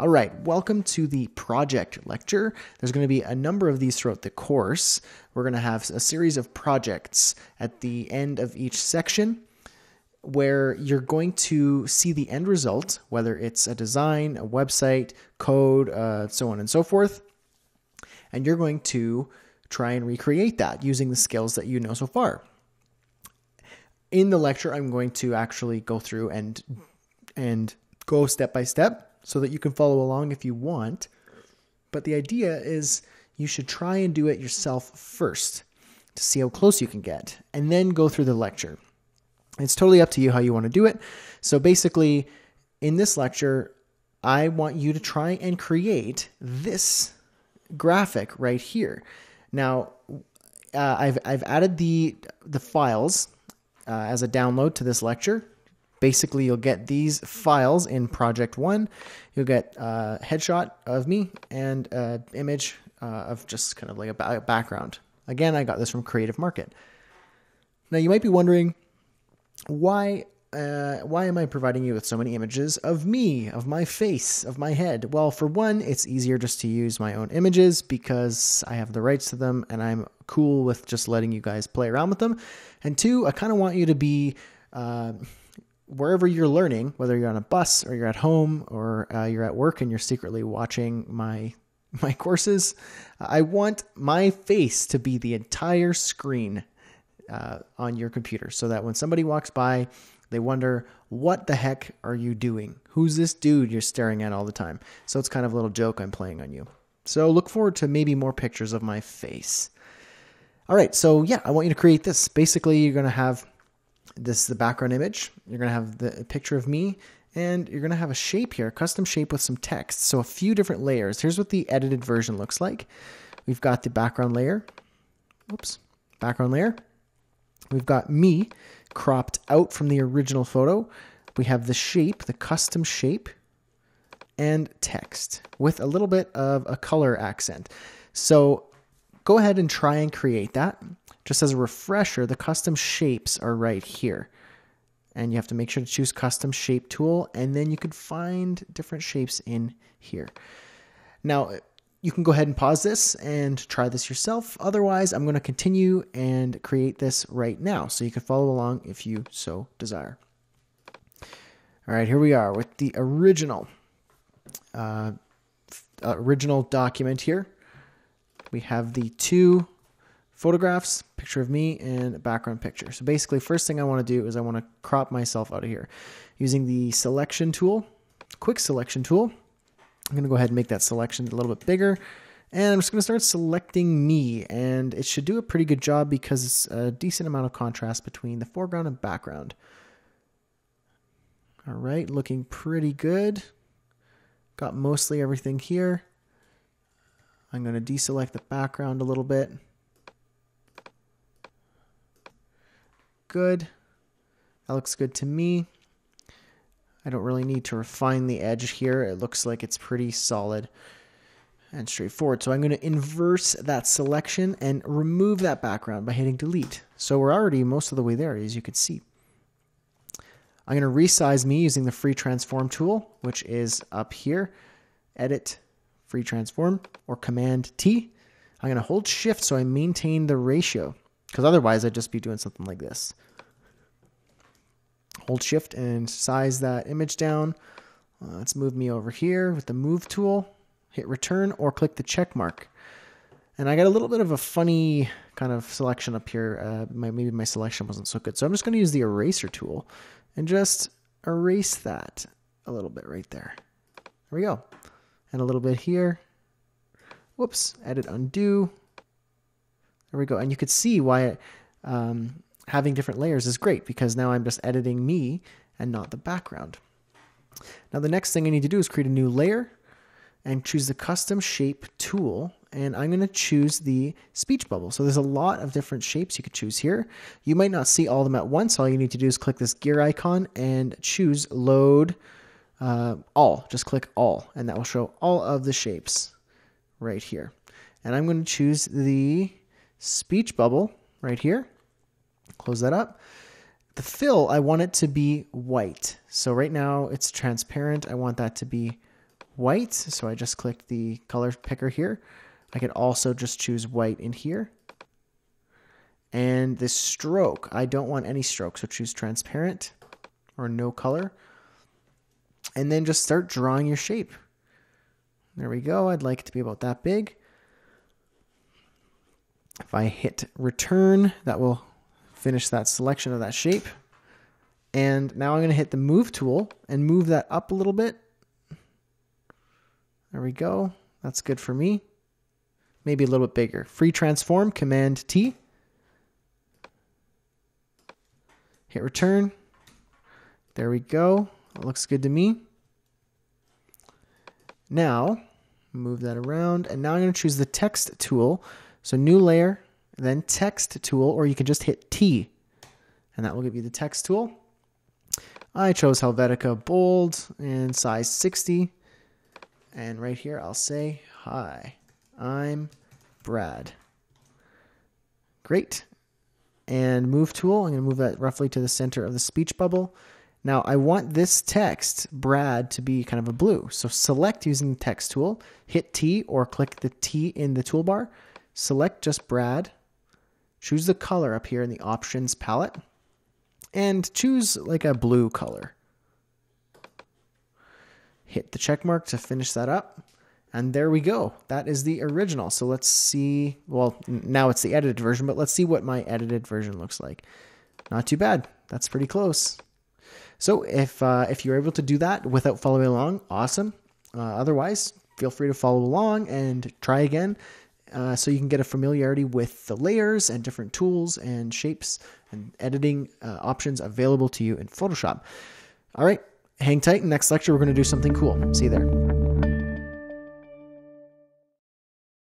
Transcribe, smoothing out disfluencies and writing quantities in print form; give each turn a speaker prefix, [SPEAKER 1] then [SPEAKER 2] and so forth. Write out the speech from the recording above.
[SPEAKER 1] All right, welcome to the project lecture. There's going to be a number of these throughout the course. We're going to have a series of projects at the end of each section where you're going to see the end result, whether it's a design, a website, code, so on and so forth. And you're going to try and recreate that using the skills that you know so far. In the lecture, I'm going to actually go through and go step by step so that you can follow along if you want. But the idea is you should try and do it yourself first to see how close you can get, and then go through the lecture. It's totally up to you how you want to do it. So basically, in this lecture, I want you to try and create this graphic right here. Now, I've added the files as a download to this lecture. Basically, you'll get these files in Project 1. You'll get a headshot of me and an image of just kind of like a background. Again, I got this from Creative Market. Now, you might be wondering, why am I providing you with so many images of me, of my face, of my head? Well, for one, it's easier just to use my own images because I have the rights to them and I'm cool with just letting you guys play around with them. And two, I kind of want you to be wherever you're learning, whether you're on a bus or you're at home or you're at work and you're secretly watching my courses. I want my face to be the entire screen on your computer so that when somebody walks by, they wonder, what the heck are you doing? Who's this dude you're staring at all the time? So it's kind of a little joke I'm playing on you. So look forward to maybe more pictures of my face. All right, so yeah, I want you to create this. Basically, you're going to have the background image. You're going to have the picture of me, and you're going to have a shape here, a custom shape with some text. So a few different layers. Here's what the edited version looks like. We've got the background layer. Oops, background layer. We've got me cropped out from the original photo. We have the shape, the custom shape, and text with a little bit of a color accent. So go ahead and try and create that. Just as a refresher, the custom shapes are right here. And you have to make sure to choose custom shape tool, and then you could find different shapes in here. Now, you can go ahead and pause this and try this yourself. Otherwise, I'm going to continue and create this right now so you can follow along if you so desire. All right, here we are with the original document here. We have the two photographs, picture of me and a background picture. So basically, first thing I want to do is I want to crop myself out of here using the selection tool, quick selection tool. I'm going to go ahead and make that selection a little bit bigger. And I'm just going to start selecting me. And it should do a pretty good job because it's a decent amount of contrast between the foreground and background. All right, looking pretty good. Got mostly everything here. I'm going to deselect the background a little bit. Good. That looks good to me. I don't really need to refine the edge here. It looks like it's pretty solid and straightforward. So I'm going to inverse that selection and remove that background by hitting delete. So we're already most of the way there, as you can see. I'm going to resize me using the free transform tool, which is up here. Edit, free transform, or Command T. I'm going to hold shift so I maintain the ratio, because otherwise I'd just be doing something like this. Hold shift and size that image down. Let's move me over here with the move tool. Hit return or click the check mark. And I got a little bit of a funny kind of selection up here. Maybe my selection wasn't so good. So I'm just going to use the eraser tool and just erase that a little bit right there. There we go. And a little bit here. Whoops, edit, undo. There we go. And you could see why having different layers is great, because now I'm just editing me and not the background. Now the next thing I need to do is create a new layer and choose the custom shape tool. And I'm going to choose the speech bubble. So there's a lot of different shapes you could choose here. You might not see all of them at once. All you need to do is click this gear icon and choose load all. Just click all, and that will show all of the shapes right here. And I'm going to choose the speech bubble right here. Close that up. The fill, I want it to be white. So right now it's transparent. I want that to be white. So I just clicked the color picker here. I could also just choose white in here. And this stroke, I don't want any stroke, so choose transparent or no color. And then just start drawing your shape. There we go. I'd like it to be about that big. If I hit return, that will finish that selection of that shape. And now I'm going to hit the move tool and move that up a little bit. There we go. That's good for me. Maybe a little bit bigger. Free transform, Command T. Hit return. There we go. It looks good to me. Now, move that around. And now I'm going to choose the text tool. So new layer, then text tool, or you can just hit T. And that will give you the text tool. I chose Helvetica bold and size 60. And right here I'll say, hi, I'm Brad. Great. And move tool, I'm going to move that roughly to the center of the speech bubble. Now I want this text, Brad, to be kind of a blue. So select using the text tool, hit T or click the T in the toolbar. Select just Brad. Choose the color up here in the options palette. And choose like a blue color. Hit the check mark to finish that up. And there we go. That is the original. So let's see. Well, now it's the edited version, but let's see what my edited version looks like. Not too bad. That's pretty close. So if you're able to do that without following along, awesome. Otherwise, feel free to follow along and try again. So you can get a familiarity with the layers and different tools and shapes and editing options available to you in Photoshop. All right, hang tight. In the next lecture, we're going to do something cool. See you there.